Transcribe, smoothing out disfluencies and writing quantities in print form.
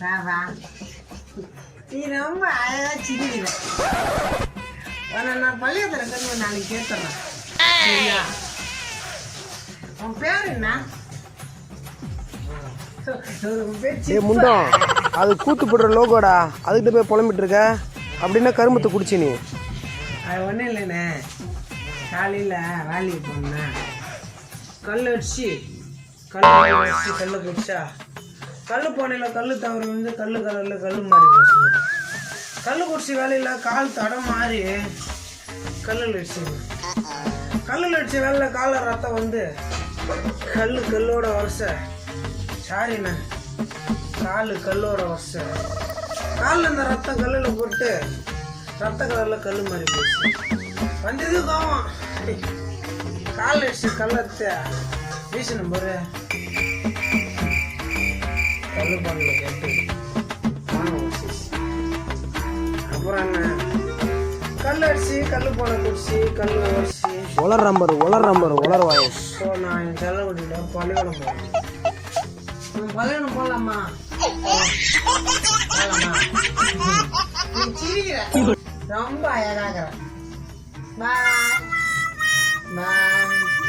சாவா நீ ரொம்ப அழகா சிரிக்கிற. நான் பள்ளியத்தில் கண்ணு நாளைக்கு கேட்டுறேன். சரியா? உன் பேர் என்ன? முண்டம் அது கூத்து போடுற லோகோடா, அதுக்கிட்ட போய் புலம்பிட்டு இருக்க. அப்படின்னா கரும்பத்தை குடிச்சி நீ. அது ஒன்றும் இல்லைண்ணே, காலையில் வேலைக்கு போனேன், கல் அடிச்சு கல் குடிச்சா கல் போனையில் கல் தவறு வந்து கல் கலரில் கல் மாறி போச்சுங்க. கல் குடிச்சி வேலையில் கால் தடம் மாறி கல்லில் அடிச்சுங்க. கல்லில் அடித்த வேலையில் கால ரத்தம் வந்து கல்லோட வருஷ சாரிண்ணே, கல்லோட வருஷ காலில் இந்த ரத்தம் கல்லில் போட்டு ரத்த கலரில் கல் மாறி போச்சு. வந்தது கோவம், கால் அடிச்சு கல்லத்தை வீசணும் போது கல்லு பாலில் கேட்டு அப்புறம் என்ன கல் அடிச்சு கல்லு போன குடிச்சு கல் உடச்சி உலர் வாய். ஸோ நான் என் செல்ல விட்டுல பள்ளிக்கூடம் போகிறேன். பள்ளிக்கூடம் போகலாமா? ரொம்ப அழகாக. பாய் பாய்.